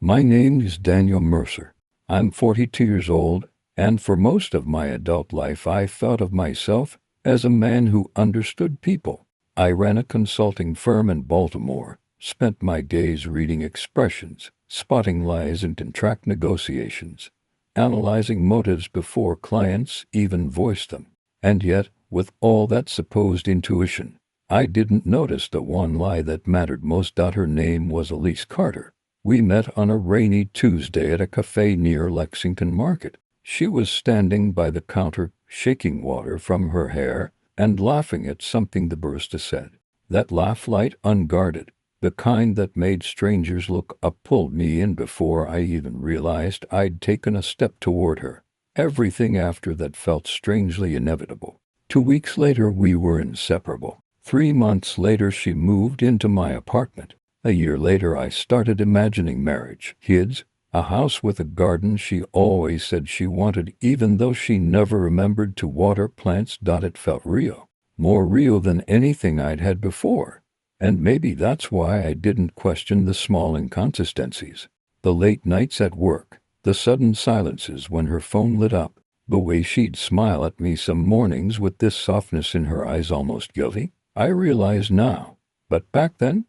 My name is Daniel Mercer. I'm 42 years old, and for most of my adult life I thought of myself as a man who understood people. I ran a consulting firm in Baltimore, spent my days reading expressions, spotting lies in contract negotiations, analyzing motives before clients even voiced them. And yet, with all that supposed intuition, I didn't notice the one lie that mattered most. Her name was Elise Carter. We met on a rainy Tuesday at a cafe near Lexington Market. She was standing by the counter, shaking water from her hair and laughing at something the barista said. That laugh, light, unguarded, the kind that made strangers look up, pulled me in before I even realized I'd taken a step toward her. Everything after that felt strangely inevitable. 2 weeks later, we were inseparable. 3 months later, she moved into my apartment. A year later, I started imagining marriage, kids, a house with a garden she always said she wanted, even though she never remembered to water plants. It felt real, more real than anything I'd had before. And maybe that's why I didn't question the small inconsistencies. The late nights at work, the sudden silences when her phone lit up, the way she'd smile at me some mornings with this softness in her eyes, almost guilty. I realize now. But back then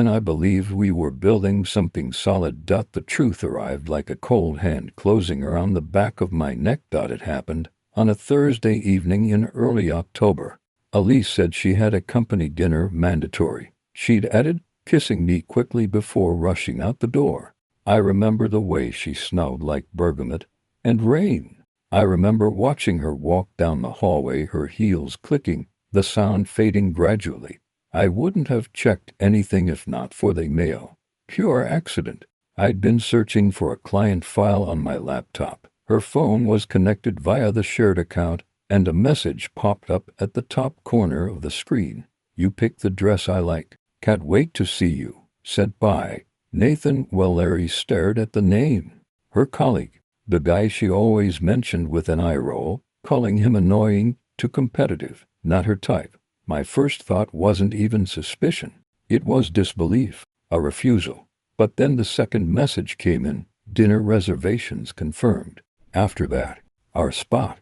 I believed we were building something solid. The truth arrived like a cold hand closing around the back of my neck. It happened on a Thursday evening in early October. Elise said she had a company dinner mandatory. She'd added, kissing me quickly before rushing out the door. I remember the way she smelled like bergamot and rain. I remember watching her walk down the hallway, her heels clicking, the sound fading gradually. I wouldn't have checked anything if not for the mail. Pure accident. I'd been searching for a client file on my laptop. Her phone was connected via the shared account, and a message popped up at the top corner of the screen. You picked the dress I like. Can't wait to see you. Sent by Nathan. Well, Larry stared at the name. Her colleague, the guy she always mentioned with an eye roll, calling him annoying, too competitive, not her type. My first thought wasn't even suspicion. It was disbelief, a refusal. But then the second message came in, dinner reservations confirmed. After that, our spot.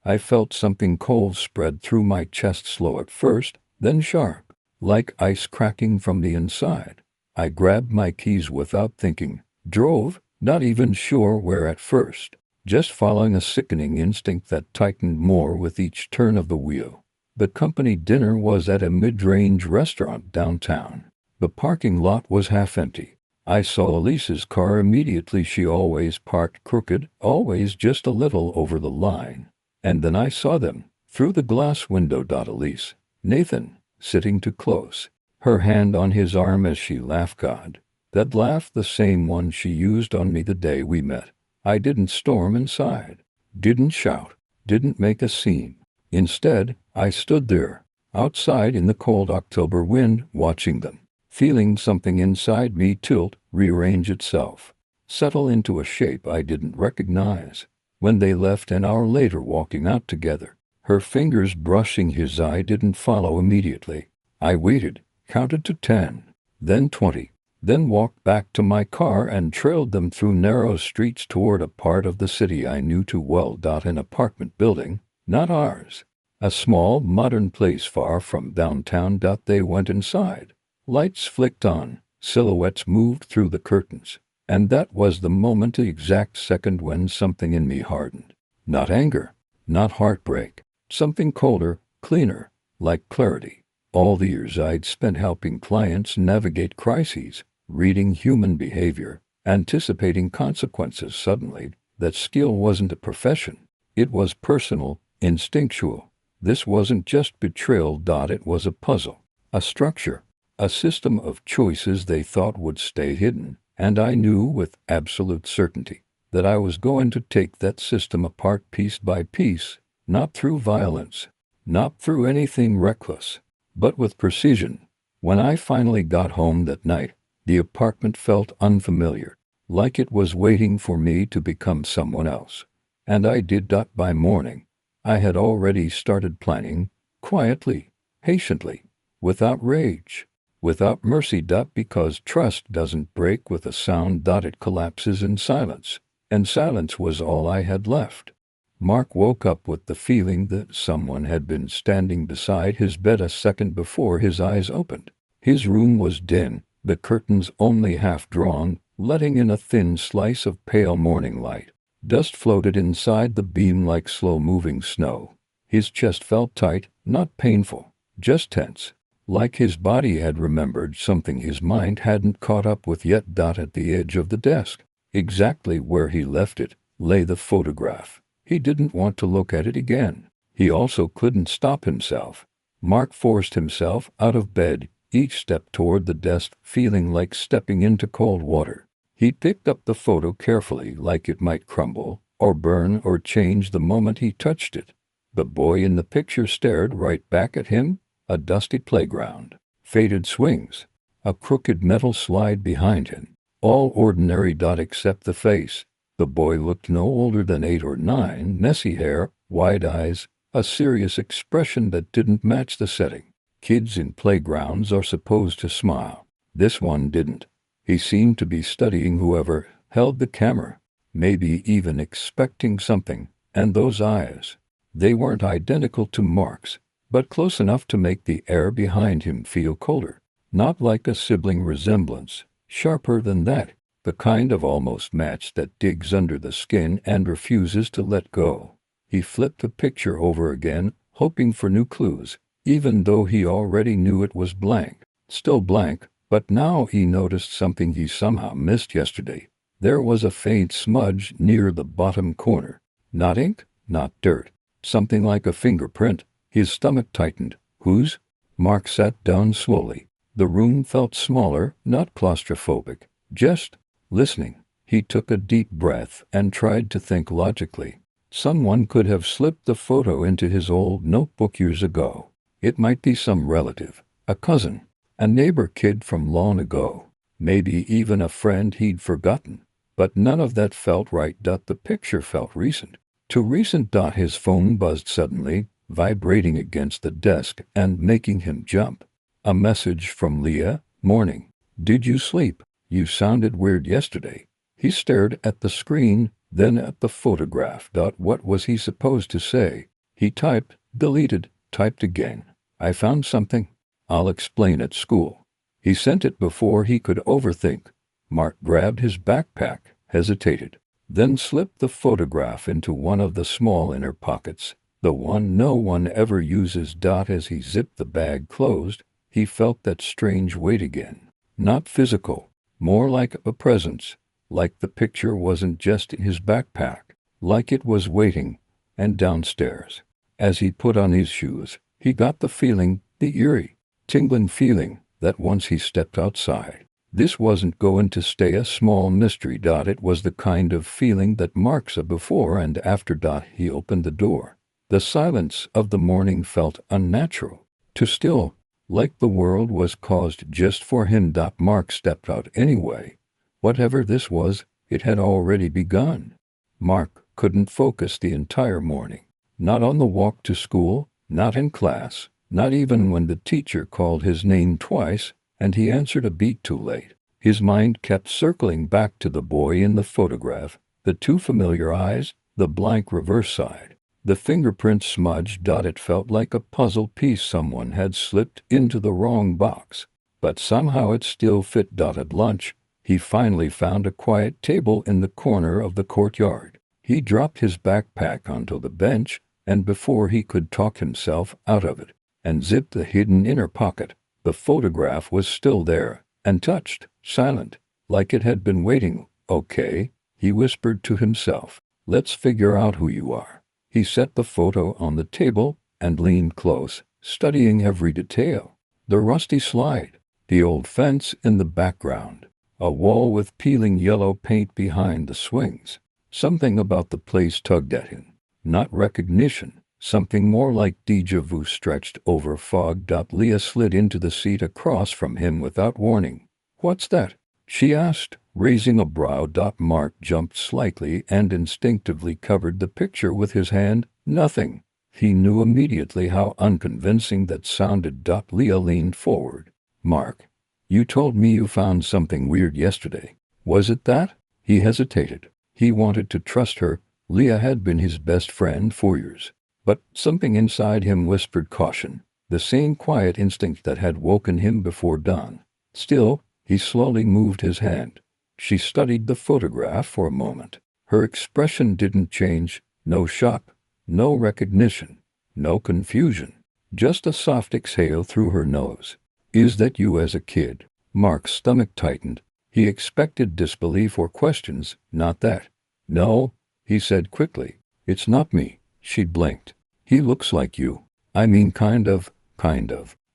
I felt something cold spread through my chest, slow at first, then sharp, like ice cracking from the inside. I grabbed my keys without thinking, drove, not even sure where at first, just following a sickening instinct that tightened more with each turn of the wheel. The company dinner was at a mid-range restaurant downtown. The parking lot was half empty. I saw Elise's car immediately. She always parked crooked, always just a little over the line. And then I saw them, through the glass window. Elise, Nathan, sitting too close, her hand on his arm as she laughed. God, that laugh, the same one she used on me the day we met. I didn't storm inside, didn't shout, didn't make a scene. Instead, I stood there, outside in the cold October wind, watching them, feeling something inside me tilt, rearrange itself, settle into a shape I didn't recognize. When they left an hour later, walking out together, her fingers brushing his, I didn't follow immediately. I waited, counted to 10, then 20, then walked back to my car and trailed them through narrow streets toward a part of the city I knew too well. An apartment building, not ours. A small, modern place far from downtown. They went inside. Lights flicked on, silhouettes moved through the curtains. And that was the moment, the exact second, when something in me hardened. Not anger, not heartbreak. Something colder, cleaner, like clarity. All the years I'd spent helping clients navigate crises, reading human behavior, anticipating consequences. Suddenly, that skill wasn't a profession. It was personal, instinctual. This wasn't just betrayal. It was a puzzle, a structure, a system of choices they thought would stay hidden. And I knew with absolute certainty that I was going to take that system apart piece by piece, not through violence, not through anything reckless, but with precision. When I finally got home that night, the apartment felt unfamiliar, like it was waiting for me to become someone else. And I did. By morning, I had already started planning, quietly, patiently, without rage, without mercy. Because trust doesn't break with a sound. It collapses in silence, and silence was all I had left. Mark woke up with the feeling that someone had been standing beside his bed a second before his eyes opened. His room was dim, the curtains only half drawn, letting in a thin slice of pale morning light. Dust floated inside the beam like slow-moving snow. His chest felt tight, not painful, just tense, like his body had remembered something his mind hadn't caught up with yet. At the edge of the desk, exactly where he left it, lay the photograph. He didn't want to look at it again. He also couldn't stop himself. Mark forced himself out of bed, each step toward the desk feeling like stepping into cold water. He picked up the photo carefully, like it might crumble, or burn, or change the moment he touched it. The boy in the picture stared right back at him, a dusty playground, faded swings, a crooked metal slide behind him. All ordinary. Except the face. The boy looked no older than 8 or 9, messy hair, wide eyes, a serious expression that didn't match the setting. Kids in playgrounds are supposed to smile. This one didn't. He seemed to be studying whoever held the camera, maybe even expecting something. And those eyes, they weren't identical to Mark's, but close enough to make the air behind him feel colder. Not like a sibling resemblance, sharper than that. The kind of almost match that digs under the skin and refuses to let go. He flipped the picture over again, hoping for new clues, even though he already knew it was blank. Still blank, but now he noticed something he somehow missed yesterday. There was a faint smudge near the bottom corner. Not ink, not dirt. Something like a fingerprint. His stomach tightened. Whose? Mark sat down slowly. The room felt smaller, not claustrophobic, just listening. He took a deep breath and tried to think logically. Someone could have slipped the photo into his old notebook years ago. It might be some relative, a cousin, a neighbor kid from long ago, maybe even a friend he'd forgotten. But none of that felt right. The picture felt recent. Too recent. His phone buzzed suddenly, vibrating against the desk and making him jump. A message from Leah. Morning. Did you sleep? You sounded weird yesterday. He stared at the screen, then at the photograph. What was he supposed to say? He typed, deleted, typed again. I found something. I'll explain at school. He sent it before he could overthink. Mark grabbed his backpack, hesitated, then slipped the photograph into one of the small inner pockets, the one no one ever uses. As he zipped the bag closed, he felt that strange weight again. Not physical. More like a presence, like the picture wasn't just in his backpack, like it was waiting, and downstairs. As he put on his shoes, he got the feeling, the eerie, tingling feeling, that once he stepped outside, this wasn't going to stay a small mystery. It was the kind of feeling that marks a before and after. He opened the door. The silence of the morning felt unnatural, too still, like the world was caused just for him. Mark stepped out anyway. Whatever this was, it had already begun. Mark couldn't focus the entire morning. Not on the walk to school, not in class, not even when the teacher called his name twice, and he answered a beat too late. His mind kept circling back to the boy in the photograph, the two familiar eyes, the blank reverse side. The fingerprint smudged. It felt like a puzzle piece someone had slipped into the wrong box, but somehow it still fit. At lunch, he finally found a quiet table in the corner of the courtyard. He dropped his backpack onto the bench, and before he could talk himself out of it, and zipped the hidden inner pocket, the photograph was still there, untouched, silent, like it had been waiting. Okay, he whispered to himself. Let's figure out who you are. He set the photo on the table and leaned close, studying every detail. The rusty slide, the old fence in the background, a wall with peeling yellow paint behind the swings. Something about the place tugged at him. Not recognition, something more like déjà vu stretched over fog. Leah slid into the seat across from him without warning. What's that? She asked, raising a brow. Mark jumped slightly and instinctively covered the picture with his hand. Nothing. He knew immediately how unconvincing that sounded. Leah leaned forward. Mark, You told me you found something weird yesterday. Was it that? He hesitated. He wanted to trust her. Leah had been his best friend for years. But something inside him whispered caution, the same quiet instinct that had woken him before dawn. Still, he slowly moved his hand. She studied the photograph for a moment. Her expression didn't change. No shock, no recognition, no confusion. Just a soft exhale through her nose. Is that you as a kid? Mark's stomach tightened. He expected disbelief or questions, not that. No, he said quickly. It's not me. She blinked. He looks like you. I mean kind of.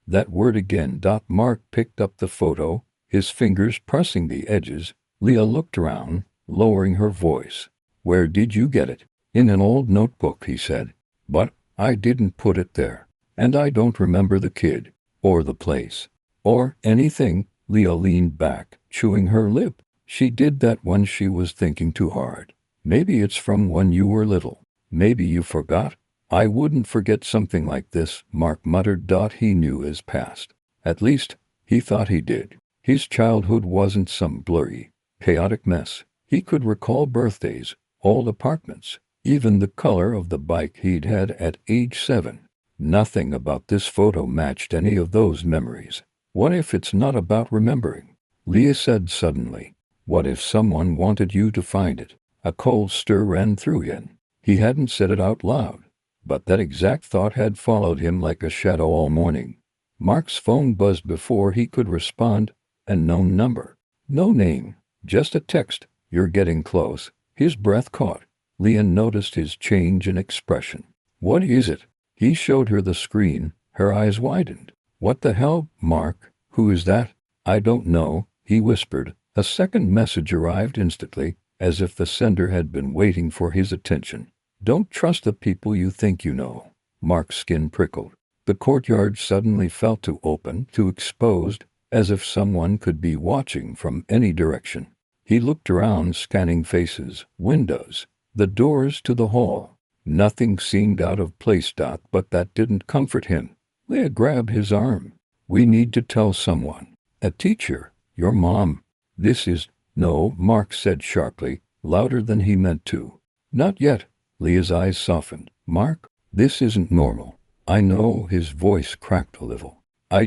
That word again. Mark picked up the photo, his fingers pressing the edges. Leah looked around, lowering her voice. Where did you get it? In an old notebook, he said. But I didn't put it there. And I don't remember the kid, or the place, or anything. Leah leaned back, chewing her lip. She did that when she was thinking too hard. Maybe it's from when you were little. Maybe you forgot. I wouldn't forget something like this, Mark muttered. He knew his past. At least, he thought he did. His childhood wasn't some blurry, chaotic mess. He could recall birthdays, old apartments, even the color of the bike he'd had at age 7. Nothing about this photo matched any of those memories. What if it's not about remembering? Leah said suddenly. What if someone wanted you to find it? A cold stir ran through him. He hadn't said it out loud, but that exact thought had followed him like a shadow all morning. Mark's phone buzzed before he could respond. An unknown number. No name, just a text. You're getting close. His breath caught. Leah noticed his change in expression. What is it? He showed her the screen. Her eyes widened. What the hell, Mark? Who is that? I don't know, he whispered. A second message arrived instantly, as if the sender had been waiting for his attention. Don't trust the people you think you know. Mark's skin prickled. The courtyard suddenly felt too open, too exposed, as if someone could be watching from any direction. He looked around, scanning faces, windows, the doors to the hall. Nothing seemed out of place. But that didn't comfort him. Leah grabbed his arm. We need to tell someone. A teacher. Your mom. This is... No, Mark said sharply, louder than he meant to. Not yet. Leah's eyes softened. Mark, this isn't normal. I know. His voice cracked a little. I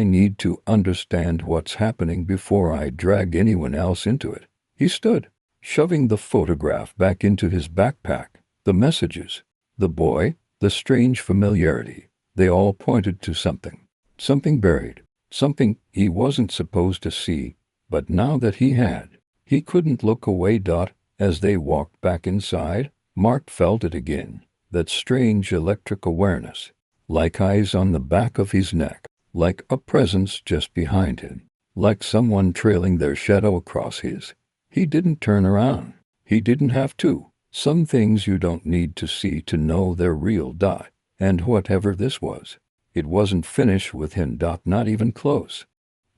need to understand what's happening before I drag anyone else into it. He stood, shoving the photograph back into his backpack. The messages, the boy, the strange familiarity, they all pointed to something. Something buried. Something he wasn't supposed to see. But now that he had, he couldn't look away. As they walked back inside, Mark felt it again. That strange electric awareness. Like eyes on the back of his neck. Like a presence just behind him. Like someone trailing their shadow across his. He didn't turn around. He didn't have to. Some things you don't need to see to know they're real. And whatever this was, it wasn't finished with him. Not even close.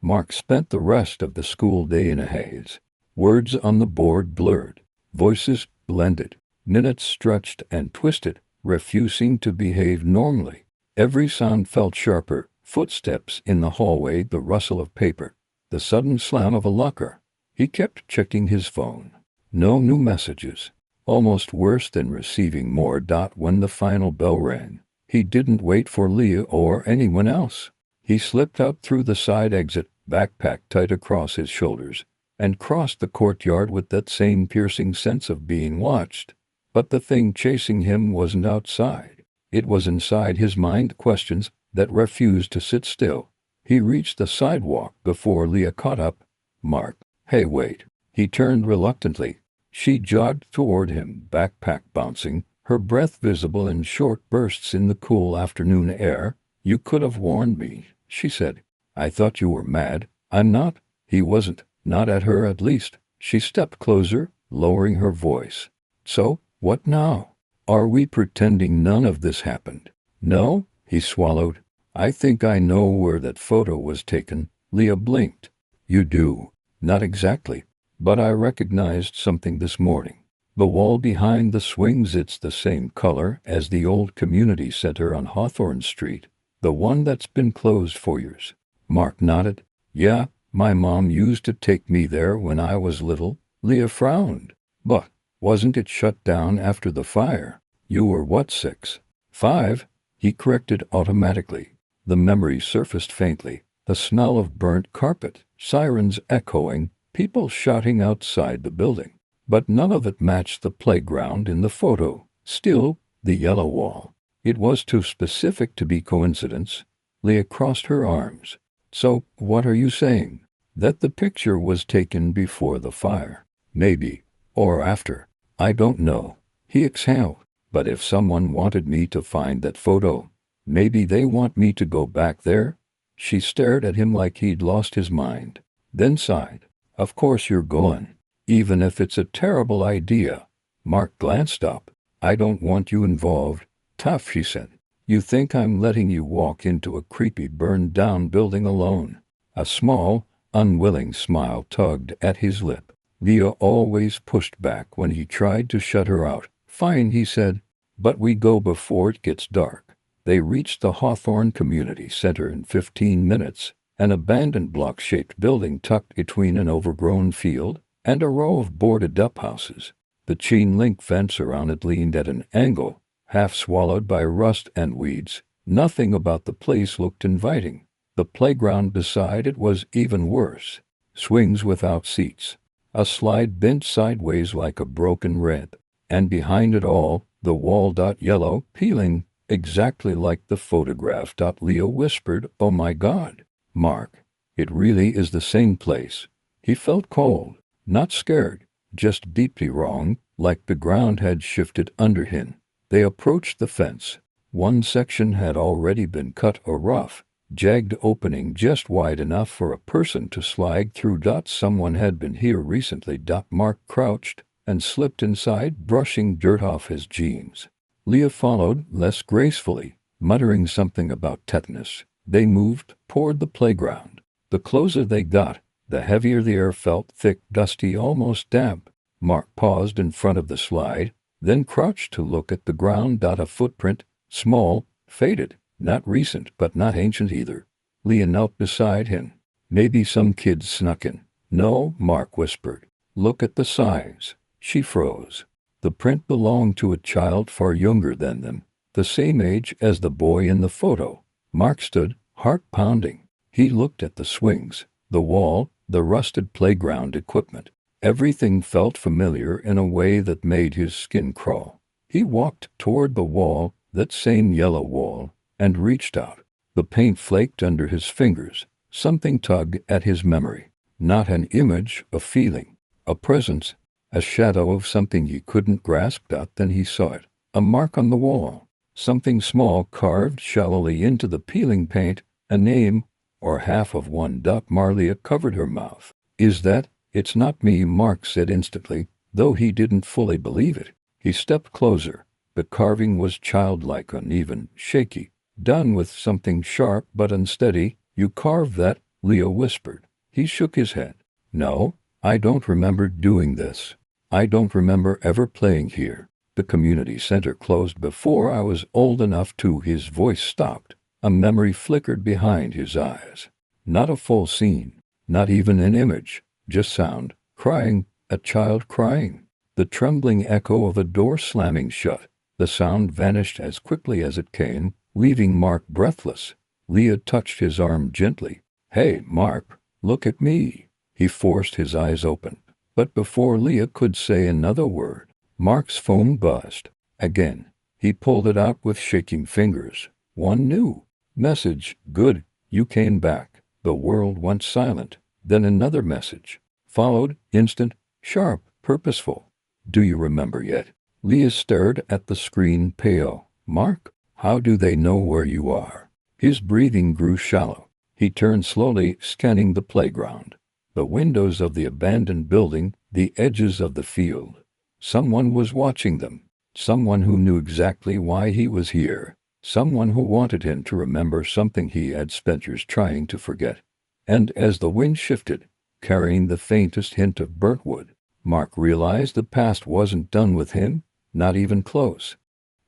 Mark spent the rest of the school day in a haze. Words on the board blurred. Voices blended. Minutes stretched and twisted, refusing to behave normally. Every sound felt sharper. Footsteps in the hallway, the rustle of paper, the sudden slam of a locker. He kept checking his phone. No new messages. Almost worse than receiving more. When the final bell rang, he didn't wait for Leah or anyone else. He slipped out through the side exit, backpack tight across his shoulders, and crossed the courtyard with that same piercing sense of being watched. But the thing chasing him wasn't outside. It was inside his mind, questions that refused to sit still. He reached the sidewalk before Leah caught up. Mark, hey, wait. He turned reluctantly. She jogged toward him, backpack bouncing, her breath visible in short bursts in the cool afternoon air. You could have warned me, she said. I thought you were mad. I'm not. He wasn't. Not at her, at least. She stepped closer, lowering her voice. So, what now? Are we pretending none of this happened? No, he swallowed. I think I know where that photo was taken. Leah blinked. You do. Not exactly. But I recognized something this morning. The wall behind the swings, it's the same color as the old community center on Hawthorne Street, the one that's been closed for years. Mark nodded. Yeah, My mom used to take me there when I was little. Leah frowned. But wasn't it shut down after the fire? You were what, 6? 5? He corrected automatically. The memory surfaced faintly. The smell of burnt carpet, sirens echoing, people shouting outside the building. But none of it matched the playground in the photo. Still, the yellow wall. It was too specific to be coincidence. Leah crossed her arms. So, what are you saying? That the picture was taken before the fire? Maybe. Or after. I don't know. He exhaled. But if someone wanted me to find that photo, maybe they want me to go back there? She stared at him like he'd lost his mind. Then sighed. Of course you're going. Even if it's a terrible idea. Mark glanced up. I don't want you involved. Tough, she said. You think I'm letting you walk into a creepy burned-down building alone? A small, unwilling smile tugged at his lip. Leah always pushed back when he tried to shut her out. Fine, he said. But we go before it gets dark. They reached the Hawthorne Community Center in 15 minutes, an abandoned block-shaped building tucked between an overgrown field and a row of boarded-up houses. The chain-link fence around it leaned at an angle, half swallowed by rust and weeds. Nothing about the place looked inviting. The playground beside it was even worse. Swings without seats. A slide bent sideways like a broken rib. And behind it all, the wall. Yellow, peeling, exactly like the photograph. Leah whispered, "Oh my God, Mark, it really is the same place." He felt cold, not scared, just deeply wrong, like the ground had shifted under him. They approached the fence. One section had already been cut, a rough, jagged opening just wide enough for a person to slide through. Someone had been here recently. Mark crouched and slipped inside, brushing dirt off his jeans. Leah followed, less gracefully, muttering something about tetanus. They moved toward the playground. The closer they got, the heavier the air felt, thick, dusty, almost damp. Mark paused in front of the slide, then crouched to look at the ground. A footprint, small, faded, not recent but not ancient either. Leah knelt beside him. Maybe some kid snuck in. No, Mark whispered. Look at the size. She froze. The print belonged to a child far younger than them, the same age as the boy in the photo. Mark stood, heart pounding. He looked at the swings, the wall, the rusted playground equipment. Everything felt familiar in a way that made his skin crawl. He walked toward the wall, that same yellow wall, and reached out. The paint flaked under his fingers. Something tugged at his memory. Not an image, a feeling, a presence, a shadow of something he couldn't grasp. Then he saw it. A mark on the wall. Something small carved shallowly into the peeling paint. A name, or half of one. Marlia covered her mouth. Is that? It's not me, Mark said instantly, though he didn't fully believe it. He stepped closer. The carving was childlike, uneven, shaky, done with something sharp but unsteady. You carved that? Leah whispered. He shook his head. No, I don't remember doing this. I don't remember ever playing here. The community center closed before I was old enough to. His voice stopped. A memory flickered behind his eyes. Not a full scene, not even an image, just sound, crying, a child crying. The trembling echo of a door slamming shut. The sound vanished as quickly as it came, leaving Mark breathless. Leah touched his arm gently. Hey, Mark, look at me. He forced his eyes open. But before Leah could say another word, Mark's phone buzzed. Again, he pulled it out with shaking fingers. One new message. Good, you came back. The world went silent. Then another message. Followed, instant, sharp, purposeful. Do you remember yet? Leah stared at the screen, pale. Mark, how do they know where you are? His breathing grew shallow. He turned slowly, scanning the playground. The windows of the abandoned building, the edges of the field. Someone was watching them. Someone who knew exactly why he was here. Someone who wanted him to remember something he had spent years trying to forget. And as the wind shifted, carrying the faintest hint of burnt wood, Mark realized the past wasn't done with him, not even close.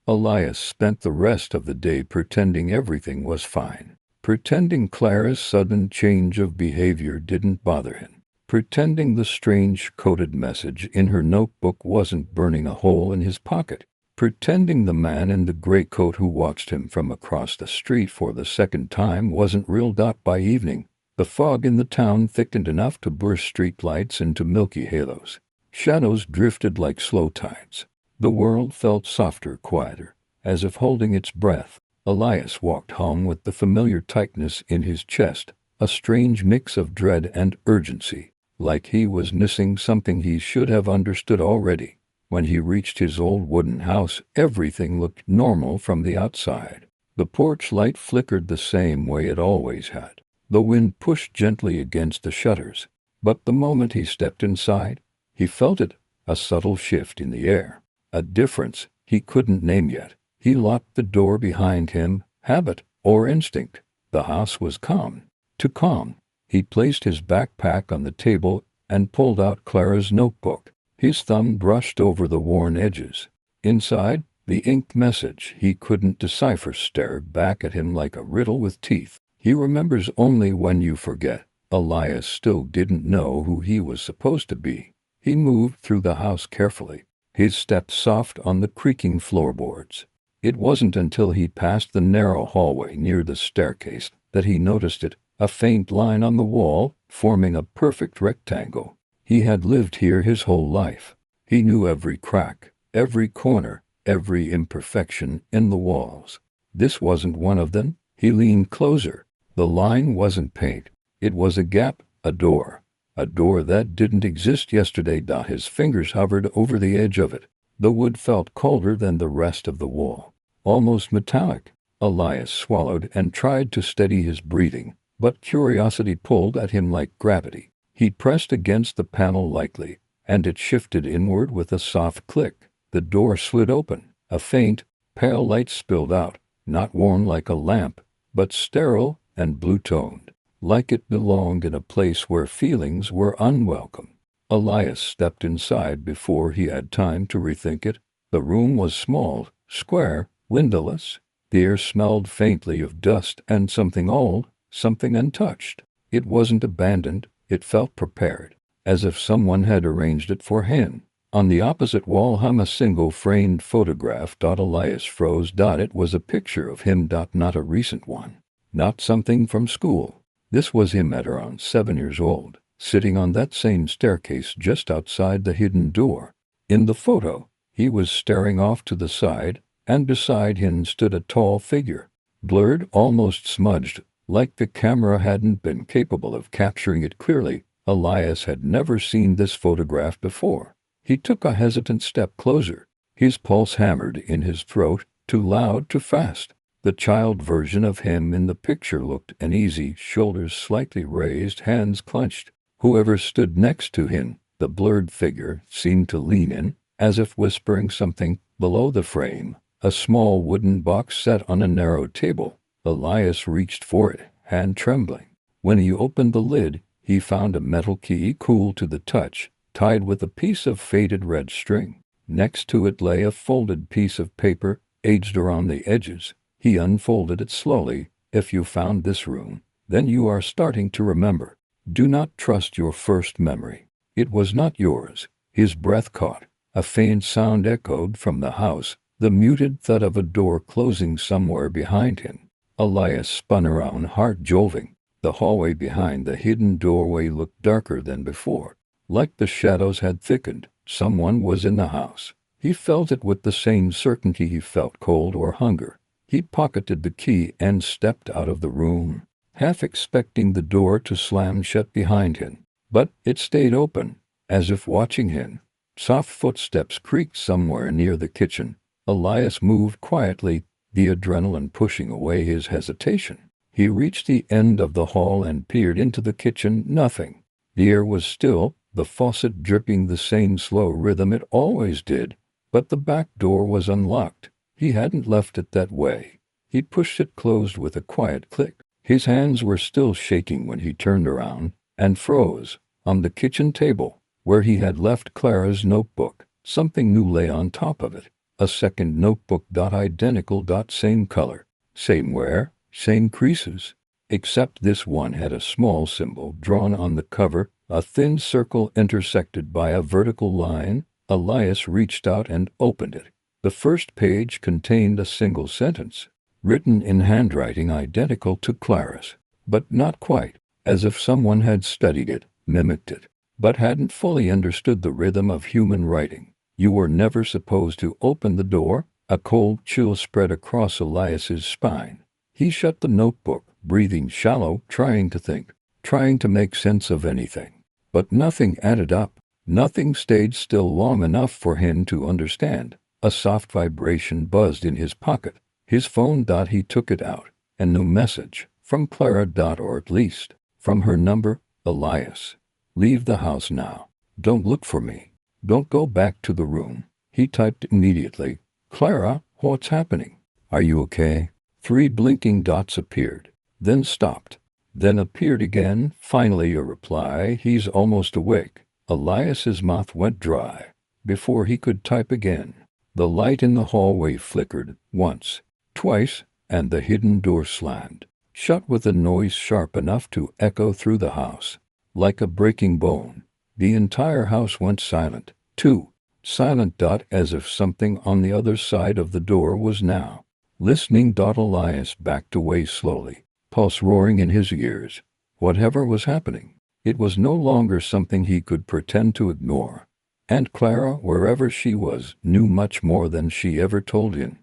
Elias spent the rest of the day pretending everything was fine, Pretending Clara's sudden change of behavior didn't bother him. Pretending the strange coded message in her notebook wasn't burning a hole in his pocket. Pretending the man in the gray coat who watched him from across the street for the second time wasn't real. By evening, the fog in the town thickened enough to burst streetlights into milky halos. Shadows drifted like slow tides. The world felt softer, quieter, as if holding its breath. Elias walked home with the familiar tightness in his chest, a strange mix of dread and urgency, like he was missing something he should have understood already. When he reached his old wooden house, everything looked normal from the outside. The porch light flickered the same way it always had. The wind pushed gently against the shutters, but the moment he stepped inside, he felt it, a subtle shift in the air, a difference he couldn't name yet. He locked the door behind him, habit or instinct. The house was calm. Too calm. He placed his backpack on the table and pulled out Clara's notebook. His thumb brushed over the worn edges. Inside, the inked message he couldn't decipher stared back at him like a riddle with teeth. He remembers only when you forget. Elias still didn't know who he was supposed to be. He moved through the house carefully, his steps soft on the creaking floorboards. It wasn't until he passed the narrow hallway near the staircase that he noticed it, a faint line on the wall, forming a perfect rectangle. He had lived here his whole life. He knew every crack, every corner, every imperfection in the walls. This wasn't one of them. He leaned closer. The line wasn't paint. It was a gap, a door. A door that didn't exist yesterday. His fingers hovered over the edge of it. The wood felt colder than the rest of the wall, almost metallic. Elias swallowed and tried to steady his breathing, but curiosity pulled at him like gravity. He pressed against the panel lightly, and it shifted inward with a soft click. The door slid open. A faint, pale light spilled out, not warm like a lamp, but sterile and blue-toned, like it belonged in a place where feelings were unwelcome. Elias stepped inside before he had time to rethink it. The room was small, square, windowless. The air smelled faintly of dust and something old, something untouched. It wasn't abandoned, it felt prepared, as if someone had arranged it for him. On the opposite wall hung a single framed photograph. Elias froze. It was a picture of him. Not a recent one. Not something from school. This was him at around 7 years old, sitting on that same staircase just outside the hidden door. In the photo, he was staring off to the side, and beside him stood a tall figure, blurred, almost smudged, like the camera hadn't been capable of capturing it clearly. Elias had never seen this photograph before. He took a hesitant step closer. His pulse hammered in his throat, too loud, too fast. The child version of him in the picture looked uneasy, shoulders slightly raised, hands clenched. Whoever stood next to him, the blurred figure, seemed to lean in, as if whispering something. Below the frame, a small wooden box sat on a narrow table. Elias reached for it, hand trembling. When he opened the lid, he found a metal key, cool to the touch, tied with a piece of faded red string. Next to it lay a folded piece of paper, aged around the edges. He unfolded it slowly. If you found this room, then you are starting to remember. Do not trust your first memory. It was not yours. His breath caught. A faint sound echoed from the house, the muted thud of a door closing somewhere behind him. Elias spun around, heart jolting. The hallway behind the hidden doorway looked darker than before. Like the shadows had thickened, someone was in the house. He felt it with the same certainty he felt cold or hunger. He pocketed the key and stepped out of the room, half expecting the door to slam shut behind him. But it stayed open, as if watching him. Soft footsteps creaked somewhere near the kitchen. Elias moved quietly, the adrenaline pushing away his hesitation. He reached the end of the hall and peered into the kitchen. Nothing. The air was still, the faucet dripping the same slow rhythm it always did, but the back door was unlocked. He hadn't left it that way. He pushed it closed with a quiet click. His hands were still shaking when he turned around and froze. On the kitchen table, where he had left Clara's notebook, something new lay on top of it. A second notebook. Identical. Same color, same wear, same creases. except this one had a small symbol drawn on the cover, a thin circle intersected by a vertical line. Elias reached out and opened it. The first page contained a single sentence, written in handwriting identical to Clara's, but not quite, as if someone had studied it, mimicked it, but hadn't fully understood the rhythm of human writing. You were never supposed to open the door. A cold chill spread across Elias's spine. He shut the notebook, breathing shallow, trying to think, trying to make sense of anything. But nothing added up. Nothing stayed still long enough for him to understand. A soft vibration buzzed in his pocket. His phone. He took it out. A new message. From Clara. Or at least, from her number. Elias. Leave the house now. Don't look for me. Don't go back to the room. He typed immediately. Clara, what's happening? Are you okay? 3 blinking dots appeared, then stopped, then appeared again. Finally a reply. He's almost awake. Elias's mouth went dry before he could type again. The light in the hallway flickered once, twice, and the hidden door slammed shut with a noise sharp enough to echo through the house. Like a breaking bone, the entire house went silent, too. Silent. As if something on the other side of the door was now listening. Elias backed away slowly, pulse roaring in his ears. Whatever was happening, it was no longer something he could pretend to ignore. And Clara, wherever she was, knew much more than she ever told him.